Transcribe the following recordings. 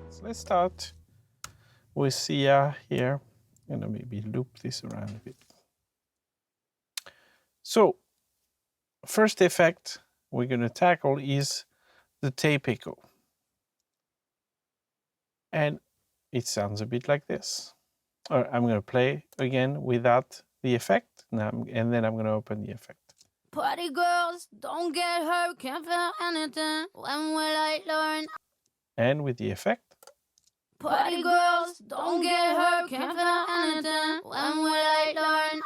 So let's start with Sia here. I'm gonna maybe loop this around a bit. So first effect we're gonna tackle is the tape echo. And it sounds a bit like this. I'm gonna play again without the effect, and then I'm gonna open the effect. Party girls, don't get hurt, can't feel anything. When will I learn? And with the effect. Party girls, don't get hurt, can't feel anything. When will I learn?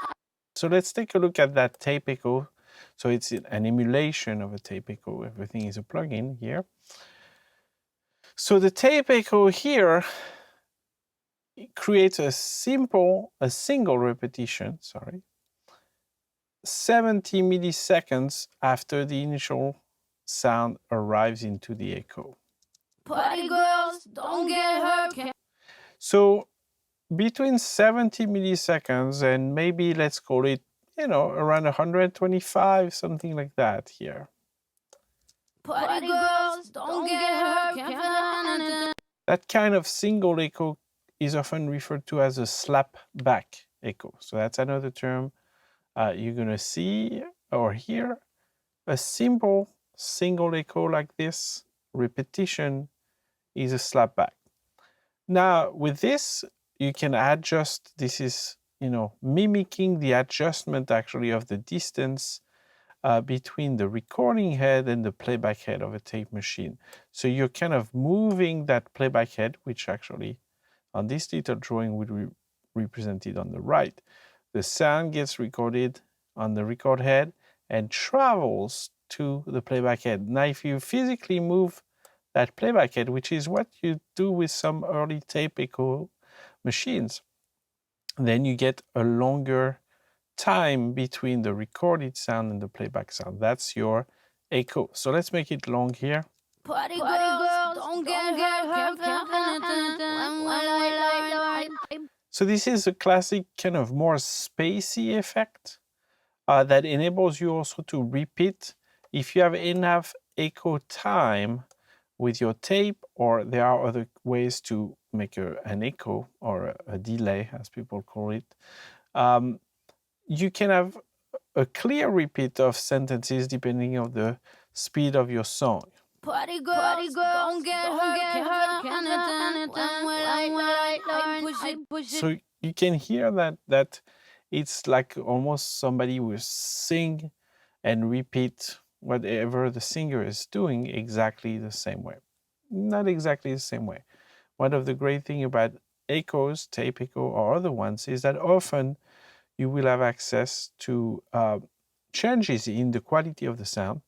So let's take a look at that tape echo. So it's an emulation of a tape echo. Everything is a plugin here. So the tape echo here creates a single repetition, 70 milliseconds after the initial sound arrives into the echo. Party girls, don't get hurt. So between 70 milliseconds and maybe let's call it, around 125, something like that here. Party girls, don't get hurt, can't feel anything. That kind of single echo is often referred to as a slapback echo. So that's another term you're going to see or hear. A simple single echo like this, repetition, is a slapback. Now, with this, you can adjust. This is, mimicking the adjustment actually of the distance between the recording head and the playback head of a tape machine. So you're kind of moving that playback head, which actually on this little drawing would be represented on the right. The sound gets recorded on the record head and travels to the playback head. Now, if you physically move that playback head, which is what you do with some early tape echo machines, then you get a longer time between the recorded sound and the playback sound. That's your echo. So let's make it long here. Party girls, don't get hurt, can't feel anything. When will I learn? So this is a classic kind of more spacey effect that enables you also to repeat. If you have enough echo time with your tape, or there are other ways to make an echo or a delay, as people call it, you can have a clear repeat of sentences depending on the speed of your song. Party girls, don't get hurt, can't feel anything. When will I learn? Push it. So you can hear that it's like almost somebody will sing and repeat whatever the singer is doing exactly the same way. Not exactly the same way. One of the great things about echoes, tape echo or other ones, is that often you will have access to changes in the quality of the sound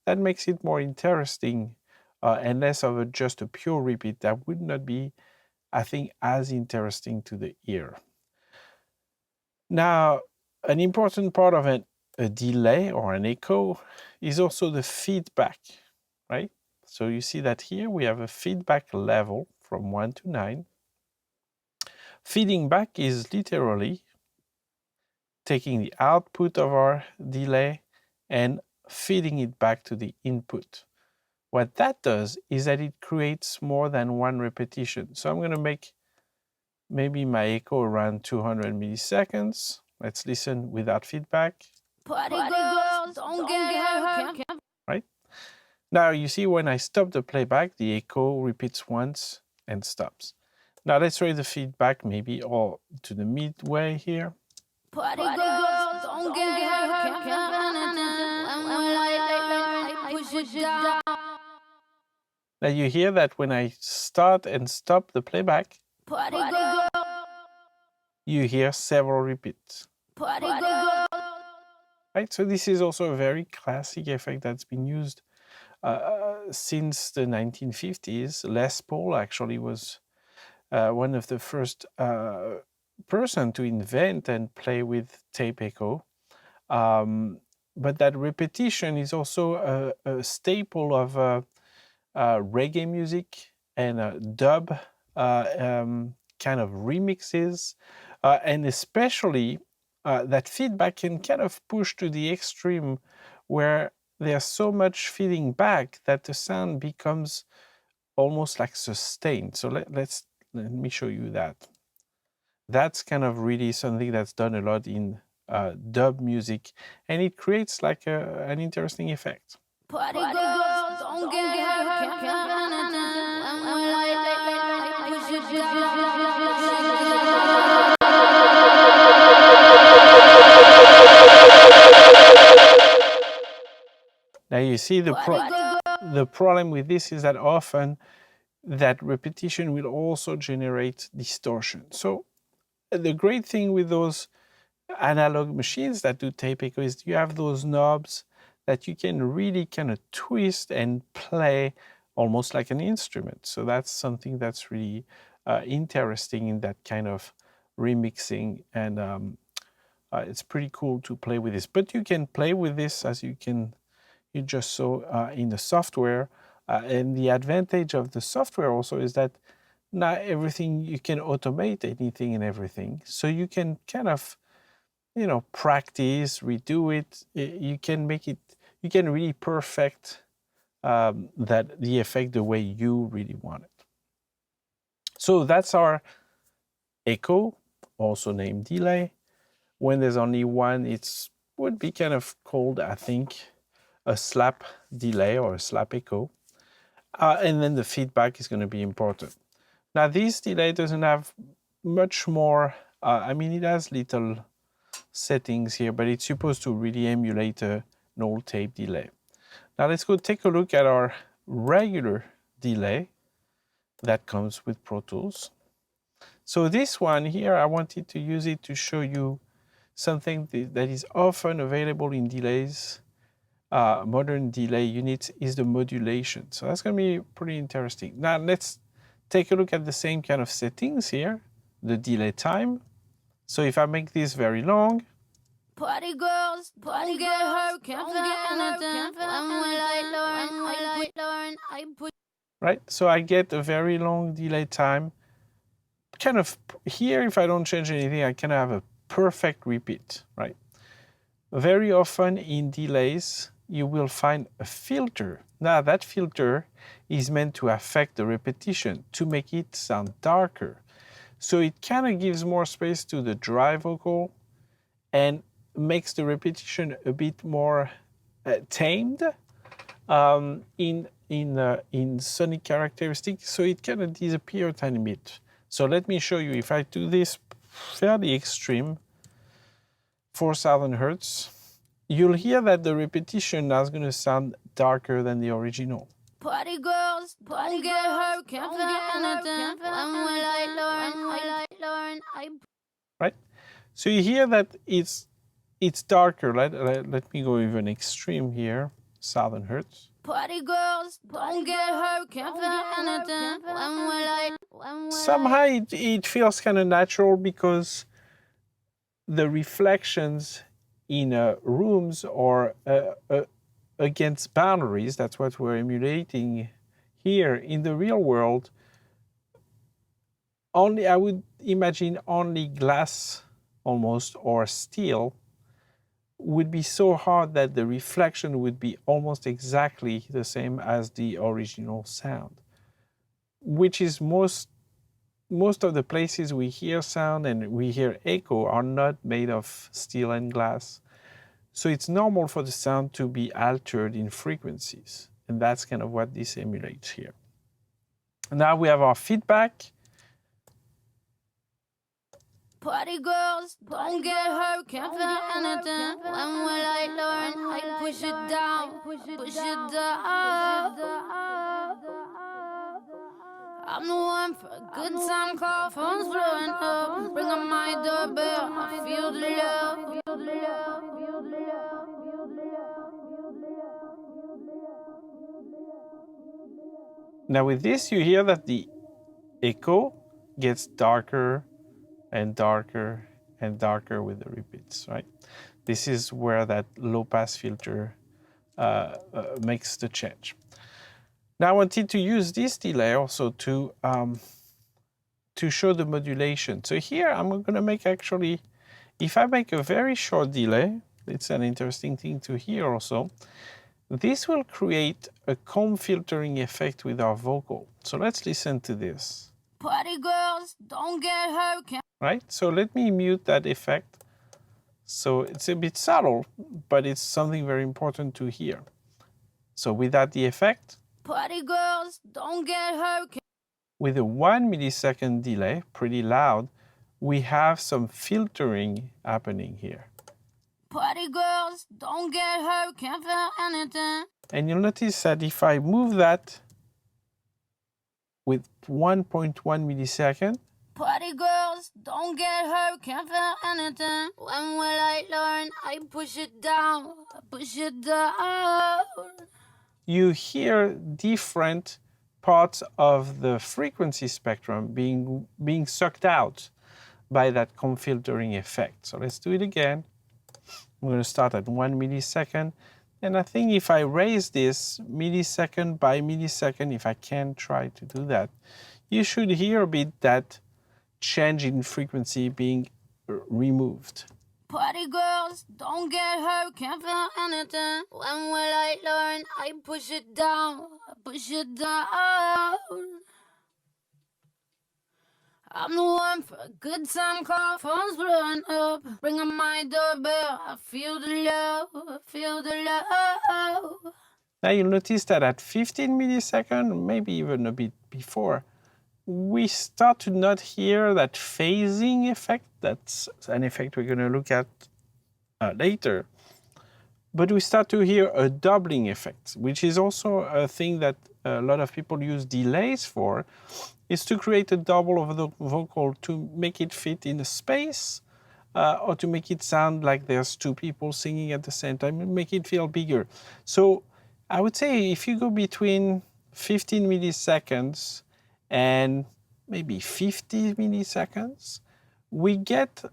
that makes it more interesting and less of just a pure repeat that would not be, I think, as interesting to the ear. Now, an important part of a delay or an echo is also the feedback, right? So you see that here we have a feedback level from 1 to 9. Feeding back is literally taking the output of our delay and feeding it back to the input. What that does is that it creates more than one repetition. So I'm going to make maybe my echo around 200 milliseconds. Let's listen without feedback. Party girls, don't get hurt. Right? Now you see when I stop the playback, the echo repeats once and stops. Now let's try the feedback maybe all to the midway here. Party girls, don't get hurt, can't feel anything. When will I learn? Push it down. Now you hear that when I start and stop the playback, Party girls, you hear several repeats. party girls. Right? So this is also a very classic effect that's been used since the 1950s. Les Paul actually was one of the first person to invent and play with tape echo. But that repetition is also a staple of reggae music and dub kind of remixes, and especially that feedback can kind of push to the extreme where there's so much feeding back that the sound becomes almost like sustained. So let me show you that. That's kind of really something that's done a lot in dub music, and it creates like an interesting effect. Party girls, don't get hurt, can't feel anything. When we like, push it down. Now you see the problem with this is that often that repetition will also generate distortion. So the great thing with those analog machines that do tape echo is you have those knobs that you can really kind of twist and play almost like an instrument. So that's something that's really interesting in that kind of remixing, and it's pretty cool to play with this. But you can play with this, as you just saw in the software. And the advantage of the software also is that not everything, you can automate anything and everything. So you can kind of, practice, redo it. You can make it, you can really perfect the effect the way you really want it. So that's our echo, also named delay. When there's only one, it would be kind of called, I think, a slap delay or a slap echo. And then the feedback is going to be important. Now, this delay doesn't have much more, it has little settings here, but it's supposed to really emulate an old tape delay. Now, let's go take a look at our regular delay that comes with Pro Tools. So this one here, I wanted to use it to show you something that is often available in delays. Modern delay units is the modulation. So that's going to be pretty interesting. Now let's take a look at the same kind of settings here, the delay time. So if I make this very long, party girls, don't get hurt, can't feel anything. I push. Right, so I get a very long delay time. Kind of here, if I don't change anything, I can have a perfect repeat, right? Very often in delays, you will find a filter. Now that filter is meant to affect the repetition, to make it sound darker. So it kind of gives more space to the dry vocal and makes the repetition a bit more tamed in sonic characteristics. So it kind of disappears a tiny bit. So let me show you. If I do this fairly extreme, 4,000 Hertz, you'll hear that the repetition now is going to sound darker than the original. Party girls, don't get hurt, can't feel anything. Right? So you hear that it's darker. Let me go even extreme here, 1,000 Hertz. Party girls, don't get hurt, can't feel anything. Somehow it feels kind of natural because the reflections in rooms or against boundaries, that's what we're emulating here. In the real world, I would imagine only glass almost or steel would be so hard that the reflection would be almost exactly the same as the original sound, which is most of the places we hear sound and we hear echo are not made of steel and glass. So it's normal for the sound to be altered in frequencies. And that's kind of what this emulates here. Now we have our feedback. Party girls, don't get hurt, can't feel anything. When will I learn? I push it down, push it down. I'm the one for a good time call, phone's blowing up. Bring up my doorbell, I feel the love. Now with this, you hear that the echo gets darker and darker and darker with the repeats, right? This is where that low-pass filter makes the change. Now I wanted to use this delay also to show the modulation. So here I'm going to make actually, if I make a very short delay, it's an interesting thing to hear also, this will create a comb filtering effect with our vocal. So let's listen to this. Party girls, don't get hurt. Right? So let me mute that effect. So it's a bit subtle, but it's something very important to hear. So without the effect, Party girls, don't get hurt. with a 1 millisecond delay, pretty loud, we have some filtering happening here. Party girls, don't get hurt, can't feel anything. And you'll notice that if I move that with 1.1 millisecond, Party girls, don't get hurt, can't feel anything. When will I learn? I push it down, push it down. you hear different parts of the frequency spectrum being sucked out by that comb filtering effect. So let's do it again. I'm going to start at 1 millisecond. And I think if I raise this millisecond by millisecond, if I can try to do that, you should hear a bit that change in frequency being removed. Party girls, don't get hurt, can't feel anything. When will I learn? I push it down, push it down. I'm the one for a good time call, phone's blowing up. Ring on my doorbell, I feel the love, I feel the love. Now you'll notice that at 15 milliseconds, maybe even a bit before, we start to not hear that phasing effect. That's an effect we're going to look at later. But we start to hear a doubling effect, which is also a thing that a lot of people use delays for, is to create a double of the vocal to make it fit in a space or to make it sound like there's two people singing at the same time, make it feel bigger. So I would say if you go between 15 milliseconds and maybe 50 milliseconds, we get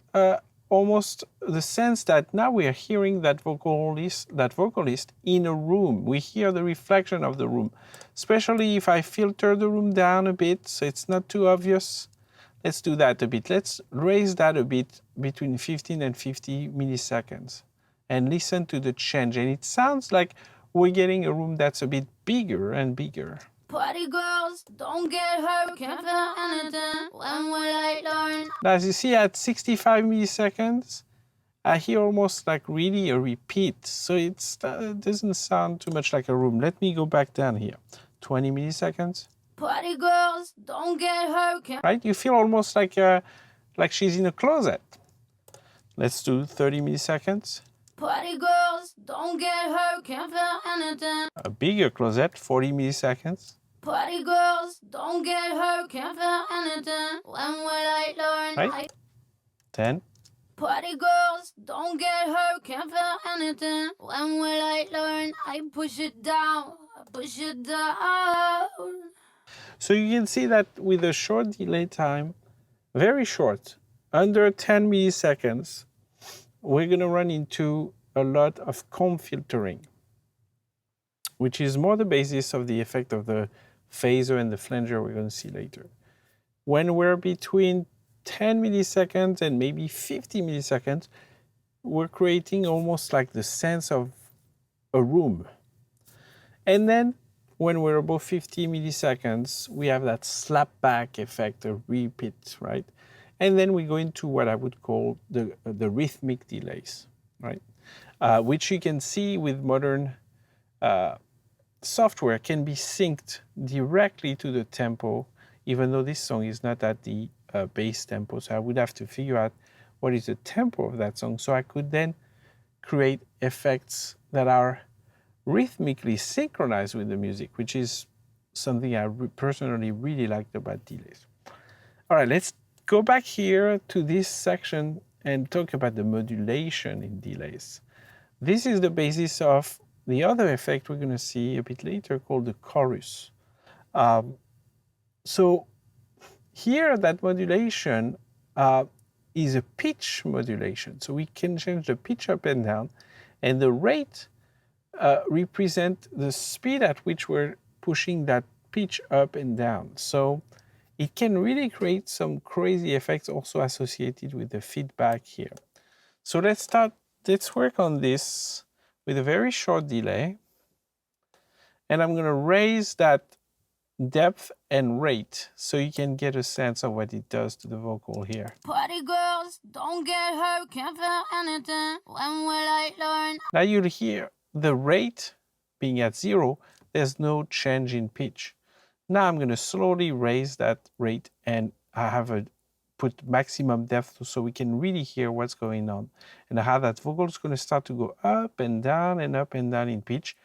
almost the sense that now we are hearing that vocalist in a room. We hear the reflection of the room, especially if I filter the room down a bit so it's not too obvious. Let's do that a bit. Let's raise that a bit between 15 and 50 milliseconds and listen to the change. And it sounds like we're getting a room that's a bit bigger and bigger. Party girls, don't get hurt, can't feel anything. When will I learn? Now, as you see at 65 milliseconds, I hear almost like really a repeat. So it doesn't sound too much like a room. Let me go back down here. 20 milliseconds. Party girls, don't get hurt, can't... Right? You feel almost like she's in a closet. Let's do 30 milliseconds. Party girls, don't get hurt, can't feel anything. A bigger closet, 40 milliseconds. Party girls, don't get hurt, can't feel anything. When will I learn? Right? 10. Party girls, don't get hurt, can't feel anything. When will I learn? I push it down, push it down. So you can see that with a short delay time, very short, under 10 milliseconds, we're going to run into a lot of comb filtering, which is more the basis of the effect of the phaser and the flanger we're going to see later. When we're between 10 milliseconds and maybe 50 milliseconds, we're creating almost like the sense of a room. And then when we're above 50 milliseconds, we have that slap back effect, a repeat, right? And then we go into what I would call the rhythmic delays, right? Which you can see with modern software can be synced directly to the tempo, even though this song is not at the bass tempo. So I would have to figure out what is the tempo of that song. So I could then create effects that are rhythmically synchronized with the music, which is something I personally really liked about delays. All right, let's go back here to this section and talk about the modulation in delays. This is the basis of the other effect we're going to see a bit later called the chorus. So here that modulation is a pitch modulation. So we can change the pitch up and down, and the rate represent the speed at which we're pushing that pitch up and down. So it can really create some crazy effects also associated with the feedback here. So let's work on this with a very short delay. And I'm going to raise that depth and rate so you can get a sense of what it does to the vocal here. Party girls, don't get hurt, can't feel anything. When will I learn? Now you'll hear the rate being at 0, there's no change in pitch. Now I'm going to slowly raise that rate, and I have put maximum depth so we can really hear what's going on, and how that vocal is going to start to go up and down in pitch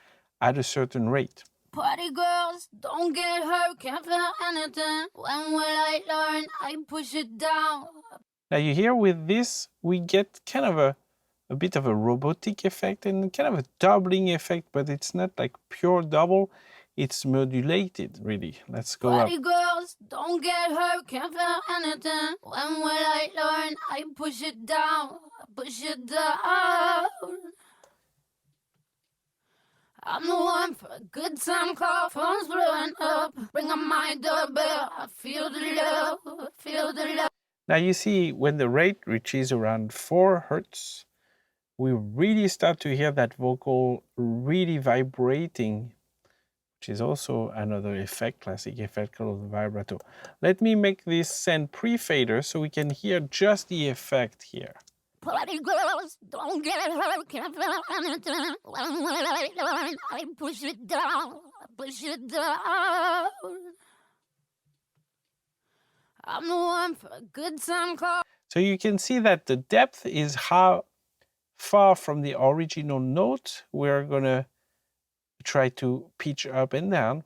at a certain rate. Party girls, don't get hurt, can't feel anything. When will I learn? I push it down. Now you hear with this, we get kind of a bit of a robotic effect and kind of a doubling effect, but it's not like pure double, it's modulated really. Let's go up. Party girls, don't get hurt, can't feel anything. When will I learn? I push it down, push it down. I'm the one for a good time call, phone's blowing up. Bring on my doorbell, I feel the love, feel the love. Now you see when the rate reaches around 4 hertz, we really start to hear that vocal really vibrating, which is also another effect, classic effect called vibrato. Let me make this send pre-fader so we can hear just the effect here. Party girls, don't get hurt, can't feel anything. When will I learn? I push it down, push it down. I'm the one for a good time call. So you can see that the depth is how far from the original note we're going to try to pitch up and down.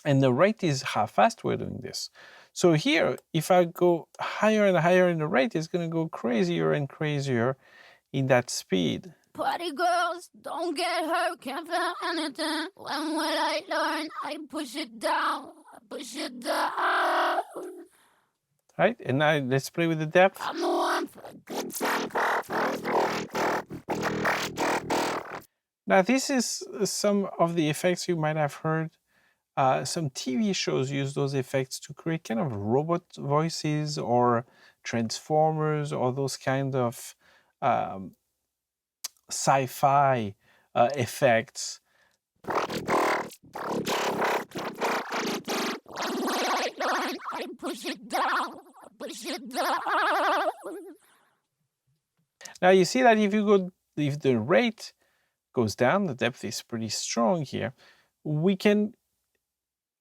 And the rate is how fast we're doing this. So here, if I go higher and higher in the rate, it's going to go crazier and crazier in that speed. Party girls, don't get hurt, can't feel anything. When will I learn? I push it down, push it down. Right? And now let's play with the depth. I'm the one for a good time call. Now this is some of the effects you might have heard. Some TV shows use those effects to create kind of robot voices or transformers or those kind of sci-fi effects. Now you see that if the rate goes down, the depth is pretty strong here. We can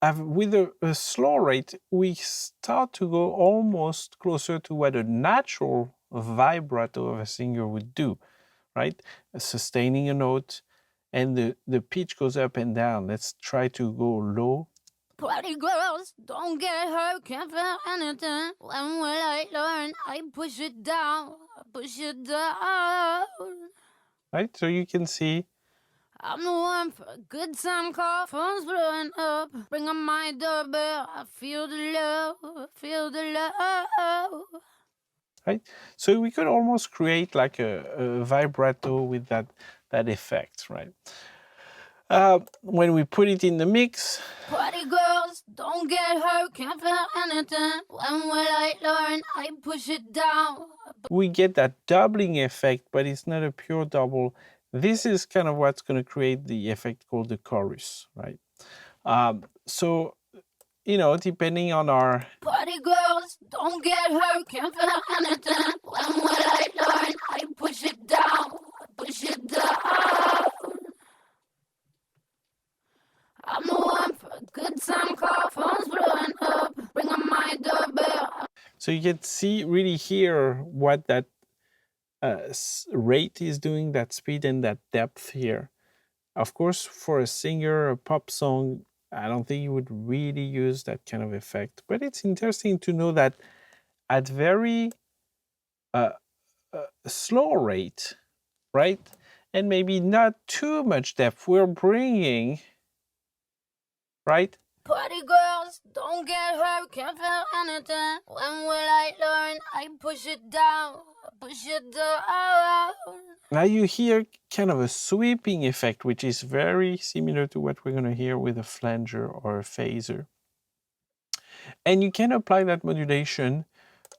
have, with a slow rate, we start to go almost closer to what a natural vibrato of a singer would do, right? Sustaining a note, and the pitch goes up and down. Let's try to go low. Party girls, don't get hurt, can't feel anything. When will I learn? I push it down, push it down. Right, so you can see. I'm the one for a good time call, phone's blowing up. Bring on my doorbell, I feel the love, feel the love. Right, so we could almost create like a vibrato with that effect, right? When we put it in the mix. Party girls, don't get hurt, can't feel anything. When will I learn? I push it down. We get that doubling effect, but it's not a pure double. This is kind of what's going to create the effect called the chorus, right? So, you know, depending on our... Party girls, don't get hurt, can't feel anything. When will I learn? I push it down, push it down. I'm the one for a good time call, phone's blowing up. Bring on my doorbell. So you can see, really hear what that rate is doing, that speed and that depth here. Of course, for a singer, a pop song, I don't think you would really use that kind of effect. But it's interesting to know that at very slow rate, right, and maybe not too much depth, we're bringing, right? Party girls, don't get hurt, can't feel anything. When will I learn? I push it down, push it down. Now you hear kind of a sweeping effect, which is very similar to what we're going to hear with a flanger or a phaser. And you can apply that modulation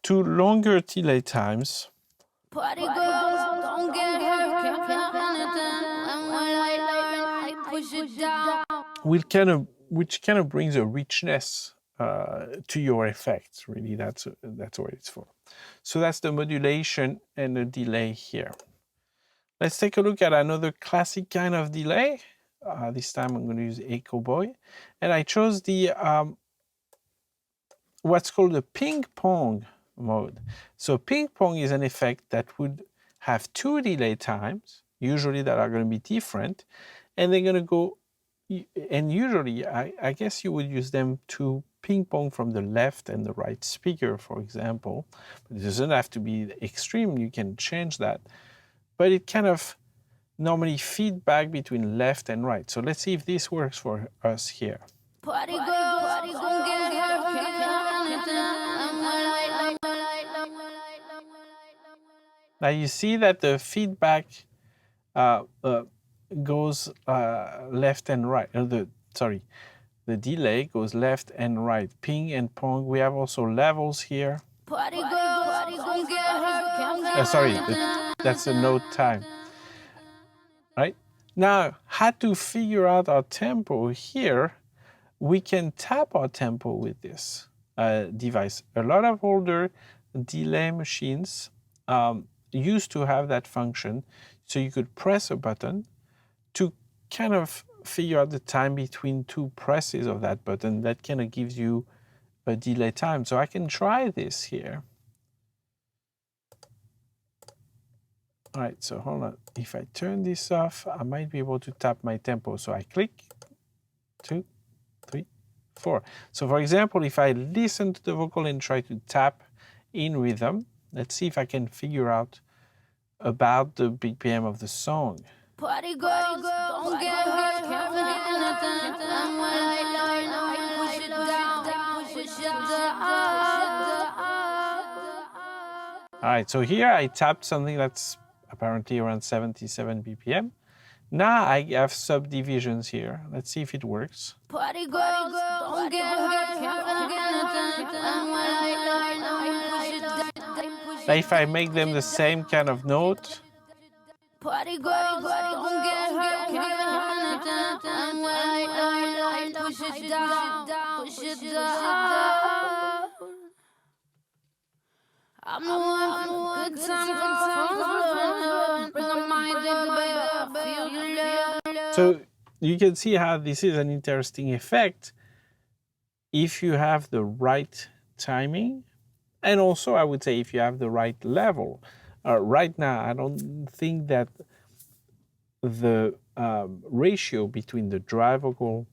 to longer delay times. Party girls, don't get hurt, can't feel anything. When will I learn? I push it down. which kind of brings a richness to your effects. Really, that's what it's for. So that's the modulation and the delay here. Let's take a look at another classic kind of delay. This time I'm going to use Echo Boy, and I chose the what's called the ping pong mode. So ping pong is an effect that would have two delay times, usually that are going to be different, and they're going to go, and usually I guess you would use them to ping pong from the left and the right speaker, for example. But it doesn't have to be extreme, you can change that. But it kind of normally feedback between left and right. So let's see if this works for us here. Party girls, don't get hurt, can't feel anything. Now you see that the feedback goes left and right. The delay goes left and right. Ping and pong. We have also levels here. Party girls, don't get hurt, can't feel That's the note time. Right? Now, how to figure out our tempo here, we can tap our tempo with this device. A lot of older delay machines used to have that function, so you could press a button to kind of figure out the time between two presses of that button. That kind of gives you a delay time. So I can try this here. All right, so hold on. If I turn this off, I might be able to tap my tempo. So I click, 2, 3, 4. So for example, if I listen to the vocal and try to tap in rhythm, let's see if I can figure out about the BPM of the song. Party girls, don't get hurt, can't feel anything. And when I push it down, push it down. All right, so here I tapped something that's apparently around 77 BPM. Now I have subdivisions here. Let's see if it works. Party girls, don't get hurt, can't feel anything. And when I push it down. Now if I make them the same kind of note, Party girls, don't get hurt, can't feel anything. And when I push it down, push it down. I'm the one for good time, bring on my doorbell, feel the love. so you can see how this is an interesting effect if you have the right timing, and also I would say if you have the right level. Right now, I don't think that the ratio between the dry vocal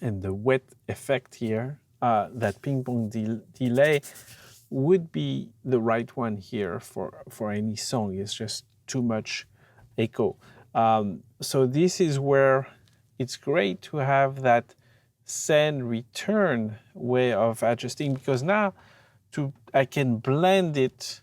and the wet effect here, that ping pong delay, would be the right one here for any song. It's just too much echo. So this is where it's great to have that send return way of adjusting, because now I can blend it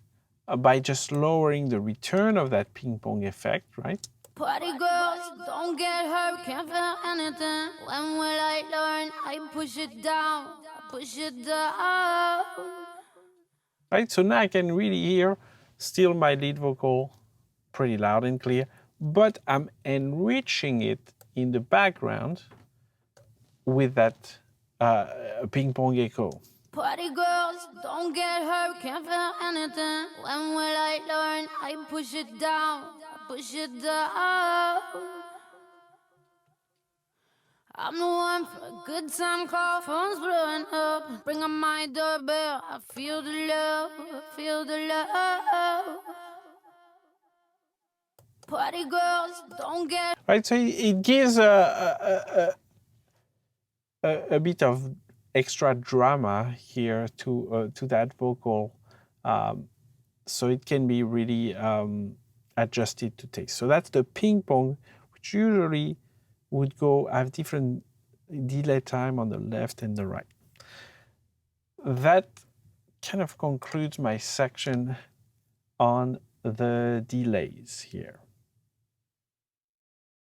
by just lowering the return of that ping pong effect, right? Party girls, don't get hurt, can't feel anything. When will I learn? I push it down, push it down. Right, so now I can really hear still my lead vocal pretty loud and clear, but I'm enriching it in the background with that ping pong echo. Party girls, don't get hurt, can't feel anything. When will I learn? I push it down, push it down. I'm the one for a good time call, phone's blowing up. Bring on my doorbell, I feel the love, feel the love. Party girls, don't get Right, so it gives a bit of extra drama here to that vocal, so it can be really adjusted to taste. So that's the ping pong, which usually would have different delay time on the left and the right. That kind of concludes my section on the delays here.